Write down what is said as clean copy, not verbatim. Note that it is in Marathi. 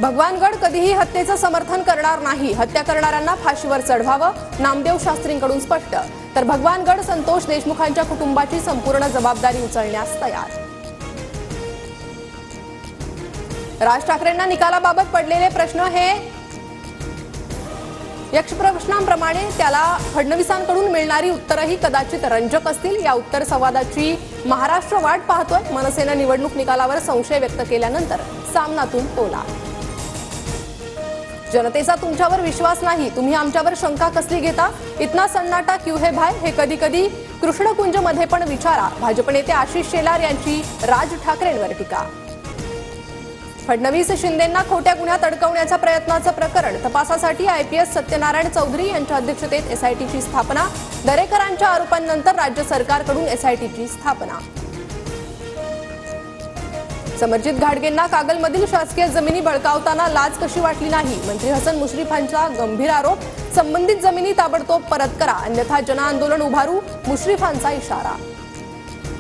भगवानगड कधीही हत्येचं समर्थन करणार नाही, हत्या करणाऱ्यांना फाशीवर चढवावं, नामदेव शास्त्रींकडून स्पष्ट. तर भगवानगड संतोष देशमुखांच्या कुटुंबाची संपूर्ण जबाबदारी उचलण्यास तयार. राज ठाकरेंना निकालाबाबत पडलेले प्रश्न हे यक्ष प्रश्नांप्रमाणे त्याला फडणवीसांकडून मिळणारी उत्तरही कदाचित रंजक असतील. या उत्तर संवादाची महाराष्ट्र वाट पाहतोय. मनसेनं निवडणूक निकालावर संशय व्यक्त केल्यानंतर सामनातून टोला. जनतेचा तुमच्यावर विश्वास नाही, तुम्ही आमच्यावर शंका कसली घेता? इतना सन्नाटा क्यों है भाई? हे कधी कधी कृष्णकुंज मध्ये पण विचारा. भाजप नेते आशिष शेलार यांची राज ठाकरेंवर टीका. फडणवीस शिंदेंना खोट्या गुन्ह्यात अडकवण्याच्या प्रयत्नाचं प्रकरण. तपासासाठी आयपीएस सत्यनारायण चौधरी यांच्या अध्यक्षतेत एसआयटीची स्थापना. दरेकरांच्या आरोपांनंतर राज्य सरकारकडून एसआयटीची स्थापना. समरजित घाटगेंना कागलमधील शासकीय जमिनी बळकावताना लाज कशी वाटली नाही? मंत्री हसन मुश्रीफांचा गंभीर आरोप. संबंधित जमिनी ताबडतोब परत करा, अन्यथा जनआंदोलन उभारू, मुश्रीफांचा इशारा.